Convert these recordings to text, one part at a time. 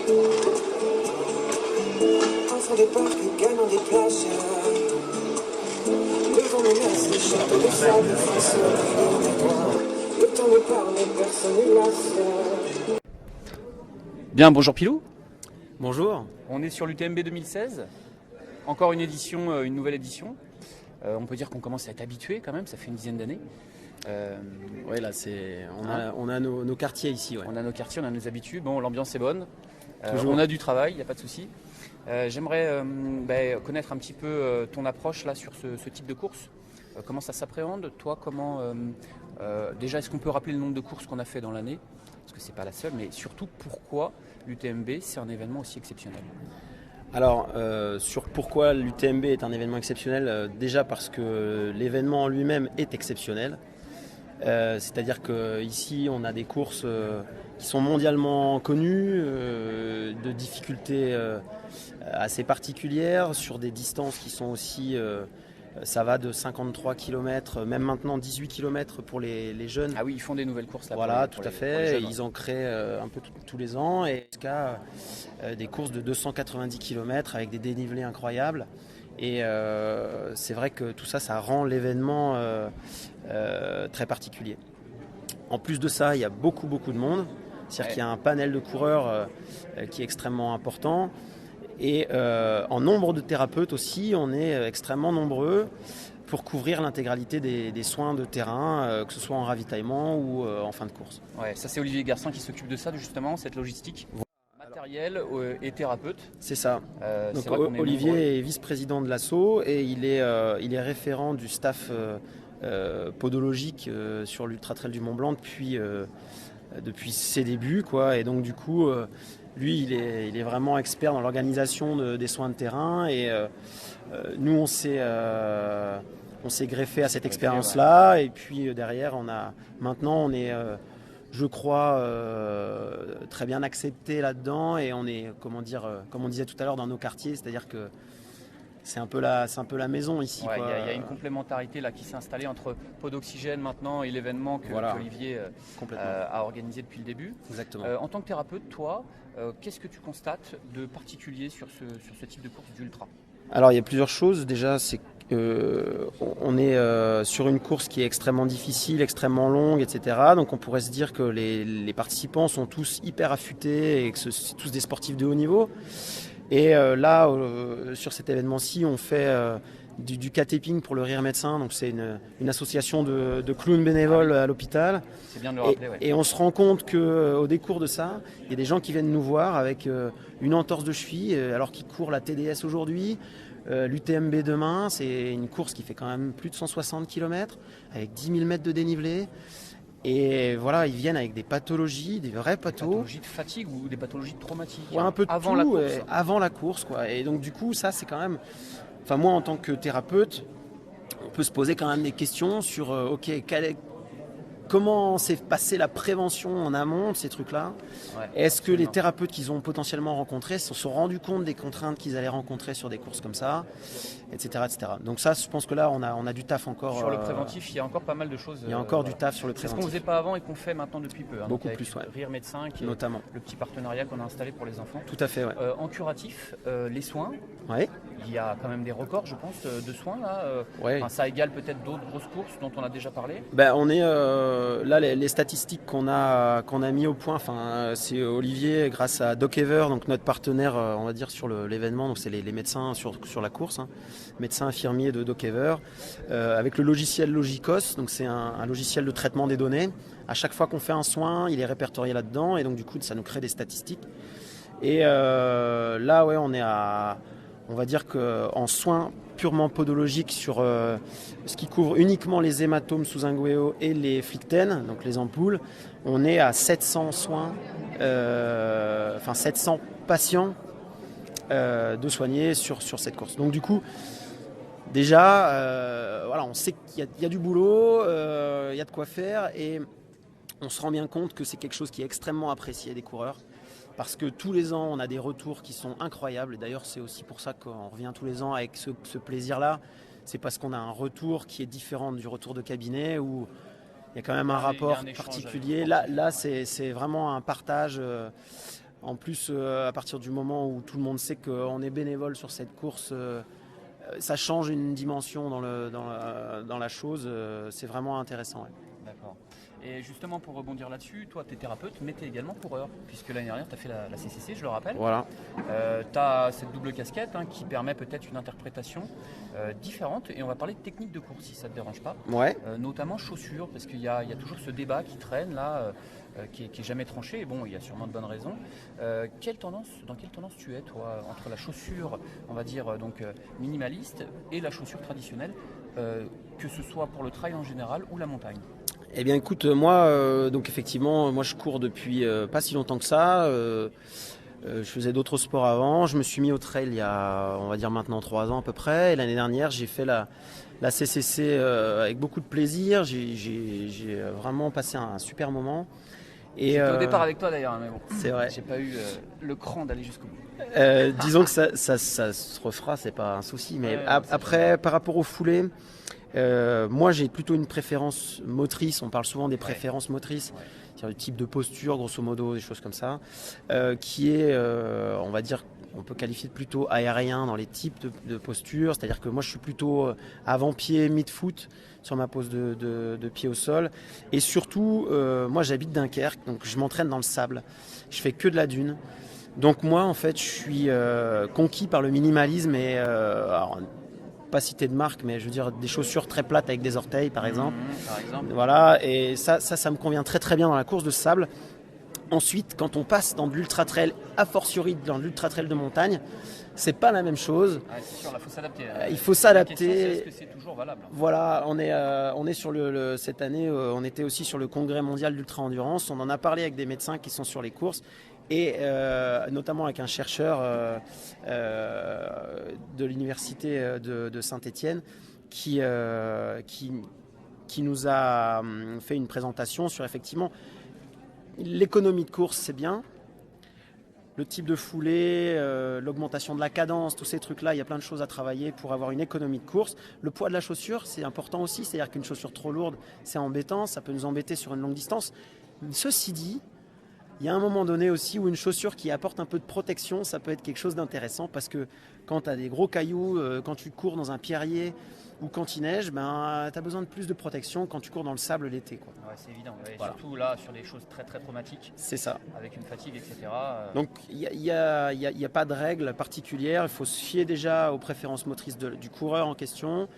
Entre des parcs, gagnant des plages. Devant les messes, les châteaux de sable, face au miroir. Le temps ne parle, personne ne lasse. Bien, bonjour Pilou. Bonjour. On est sur l'UTMB 2016. Encore une édition, une nouvelle édition. On peut dire qu'on commence à être habitué quand même, ça fait une dizaine d'années. Oui, là, on a nos quartiers ici. Ouais. On a nos quartiers, on a nos habitudes. Bon, l'ambiance est bonne. Toujours. On a du travail, il n'y a pas de souci. J'aimerais connaître un petit peu ton approche là sur ce type de course. Comment ça s'appréhende? Toi, déjà, est-ce qu'on peut rappeler le nombre de courses qu'on a fait dans l'année? Parce que c'est pas la seule, mais surtout pourquoi l'UTMB c'est un événement aussi exceptionnel? Alors, sur pourquoi l'UTMB est un événement exceptionnel, déjà parce que l'événement en lui-même est exceptionnel. C'est-à-dire qu'ici, on a des courses qui sont mondialement connues, de difficultés assez particulières, sur des distances qui sont aussi... ça va de 53 km, même maintenant 18 km pour les jeunes. Ah oui, ils font des nouvelles courses là. Voilà, tout à fait. Ils en créent un peu tous les ans, et jusqu'à des courses de 290 km avec des dénivelés incroyables. Et c'est vrai que tout ça, ça rend l'événement très particulier. En plus de ça, il y a beaucoup de monde. C'est-à-dire qu'il y a un panel de coureurs qui est extrêmement important. Et en nombre de thérapeutes aussi, on est extrêmement nombreux pour couvrir l'intégralité des soins de terrain, que ce soit en ravitaillement ou en fin de course. Ouais, ça c'est Olivier Garcin qui s'occupe de ça justement, cette logistique. Matériel et thérapeute. C'est ça. Donc c'est vrai Olivier est vice-président de l'ASSO et il est référent du staff podologique sur l'Ultra Trail du Mont Blanc depuis ses débuts, quoi. Et donc du coup... lui, il est vraiment expert dans l'organisation des soins de terrain, et nous, on s'est greffé à cette expérience-là. Et puis derrière, on est, je crois, très bien accepté là-dedans, et on est, comme on disait tout à l'heure, dans nos quartiers, c'est-à-dire que c'est un peu la maison ici. Il y a une complémentarité là qui s'est installée entre Pot d'Oxygène maintenant et l'événement qu'Olivier a organisé depuis le début. Exactement. En tant que thérapeute, toi, qu'est-ce que tu constates de particulier sur ce type de course d'ultra? Alors il y a plusieurs choses. Déjà, c'est on est sur une course qui est extrêmement difficile, extrêmement longue, etc. Donc on pourrait se dire que les participants sont tous hyper affûtés et que c'est tous des sportifs de haut niveau. Et là, sur cet événement-ci, on fait du cat-taping pour le Rire Médecin. Donc c'est une association de clowns bénévoles à l'hôpital. C'est bien de le rappeler, ouais. Et on se rend compte qu'au décours de ça, il y a des gens qui viennent nous voir avec une entorse de cheville alors qu'ils courent la TDS aujourd'hui. L'UTMB demain, c'est une course qui fait quand même plus de 160 km avec 10 000 mètres de dénivelé. Et voilà, ils viennent avec des pathologies, des vrais pathos. Des pathologies de fatigue ou des pathologies traumatiques? Ouais, un peu de avant tout, la course. Avant la course, quoi. Et donc du coup, ça c'est quand même... Enfin moi, en tant que thérapeute, on peut se poser quand même des questions sur comment s'est passée la prévention en amont de ces trucs-là. Ouais, est-ce que les thérapeutes qu'ils ont potentiellement rencontrés se sont rendus compte des contraintes qu'ils allaient rencontrer sur des courses comme ça, etc. Donc ça, je pense que là, on a du taf encore. Sur le préventif, il y a encore pas mal de choses. Il y a encore du taf sur le préventif. C'est ce qu'on faisait pas avant et qu'on fait maintenant depuis peu. Beaucoup plus, ouais. Rire Médecin, qui notamment. Est le petit partenariat qu'on a installé pour les enfants. Tout à fait, ouais. En curatif, les soins, ouais. Il y a quand même des records, je pense, de soins là. Ouais. Enfin, ça égale peut-être d'autres grosses courses dont on a déjà parlé. Ben, on est là, les statistiques qu'on a mis au point. Enfin, c'est Olivier, grâce à DocEver, donc notre partenaire, on va dire sur l'événement. Donc c'est les médecins sur la course, médecins infirmiers de DocEver, avec le logiciel Logikos. Donc c'est un logiciel de traitement des données. À chaque fois qu'on fait un soin, il est répertorié là-dedans, et donc du coup, ça nous crée des statistiques. Et là, ouais, on va dire qu'en soins purement podologiques sur ce qui couvre uniquement les hématomes sous-inguéaux et les flictènes, donc les ampoules, on est à 700 soins, 700 patients de soigner sur cette course. Donc du coup, déjà, voilà, on sait qu'il y a du boulot, il y a de quoi faire, et on se rend bien compte que c'est quelque chose qui est extrêmement apprécié des coureurs. Parce que tous les ans, on a des retours qui sont incroyables. Et d'ailleurs, c'est aussi pour ça qu'on revient tous les ans avec ce plaisir-là. C'est parce qu'on a un retour qui est différent du retour de cabinet, où il y a quand même un rapport particulier. Là c'est vraiment un partage En plus, à partir du moment où tout le monde sait qu'on est bénévole sur cette course, ça change une dimension dans la chose. C'est vraiment intéressant. Ouais. D'accord. Et justement, pour rebondir là-dessus, toi, tu es thérapeute, mais tu es également coureur, puisque l'année dernière, tu as fait la CCC, je le rappelle. Voilà. Tu as cette double casquette qui permet peut-être une interprétation différente. Et on va parler de technique de course, si ça ne te dérange pas. Ouais. Notamment chaussures, parce qu'il y a toujours ce débat qui traîne là, qui est jamais tranché. Et bon, il y a sûrement de bonnes raisons. Dans quelle tendance tu es, toi, entre la chaussure, on va dire, minimaliste, et la chaussure traditionnelle, que ce soit pour le trail en général ou la montagne? Eh bien écoute, moi, donc effectivement, moi je cours depuis pas si longtemps que ça. Je faisais d'autres sports avant. Je me suis mis au trail il y a, on va dire maintenant 3 ans à peu près. Et l'année dernière, j'ai fait la CCC avec beaucoup de plaisir. J'ai vraiment passé un super moment. J'étais au départ avec toi d'ailleurs, mais bon, c'est vrai. J'ai pas eu le cran d'aller jusqu'au bout. Disons que ça se refera, c'est pas un souci. Mais Ouais, après, par rapport aux foulées, moi j'ai plutôt une préférence motrice. On parle souvent des préférences motrices. Ouais. C'est-à-dire le type de posture, grosso modo, des choses comme ça, qui est, on va dire, on peut qualifier de plutôt aérien dans les types de postures. C'est-à-dire que moi, je suis plutôt avant-pied, mid-foot sur ma pose de pied au sol. Et surtout, moi, j'habite Dunkerque, donc je m'entraîne dans le sable. Je fais que de la dune. Donc moi, en fait, je suis conquis par le minimalisme et alors, pas citer de marque, mais je veux dire des chaussures très plates avec des orteils, par exemple. Par exemple. Voilà, et ça me convient très très bien dans la course de sable. Ensuite, quand on passe dans de l'ultra trail, a fortiori dans de l'ultra trail de montagne, c'est pas la même chose. Ouais, c'est sûr, il faut s'adapter. Il faut La s'adapter. question, c'est est-ce que c'est toujours valable? Voilà, on est sur cette année, on était aussi sur le congrès mondial d'ultra endurance. On en a parlé avec des médecins qui sont sur les courses. Et notamment avec un chercheur de l'université de Saint-Étienne qui nous a fait une présentation sur effectivement l'économie de course, c'est bien. Le type de foulée, l'augmentation de la cadence, tous ces trucs-là, il y a plein de choses à travailler pour avoir une économie de course. Le poids de la chaussure, c'est important aussi, c'est-à-dire qu'une chaussure trop lourde, c'est embêtant, ça peut nous embêter sur une longue distance. Ceci dit, il y a un moment donné aussi où une chaussure qui apporte un peu de protection, ça peut être quelque chose d'intéressant parce que quand tu as des gros cailloux, quand tu cours dans un pierrier ou quand il neige, ben, tu as besoin de plus de protection quand tu cours dans le sable l'été. Quoi. Ouais, c'est évident. Ouais. Voilà. Surtout là, sur des choses très très traumatiques. C'est ça. Avec une fatigue, etc. Donc il n'y a pas de règle particulière. Il faut se fier déjà aux préférences motrices du coureur en question.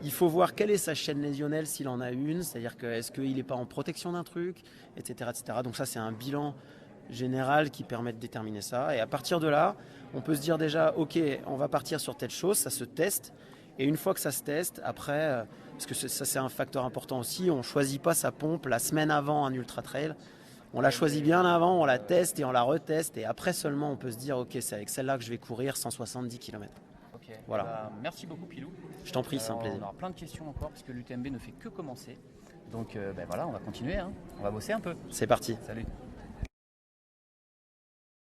Il faut voir quelle est sa chaîne lésionnelle s'il en a une. C'est-à-dire que est-ce qu'il n'est pas en protection d'un truc, etc., etc. Donc ça, c'est un bilan général qui permet de déterminer ça. Et à partir de là, on peut se dire déjà, ok, on va partir sur telle chose, ça se teste. Et une fois que ça se teste, après, parce que ça c'est un facteur important aussi, on ne choisit pas sa pompe la semaine avant un ultra trail. On la choisit bien avant, on la teste et on la reteste. Et après seulement, on peut se dire, ok, c'est avec celle-là que je vais courir 170 km. Ok. Voilà. Bah, merci beaucoup, Pilou. Je t'en prie, c'est un plaisir. On aura plein de questions encore, parce que l'UTMB ne fait que commencer. Donc voilà, on va continuer. On va bosser un peu. C'est parti. Salut.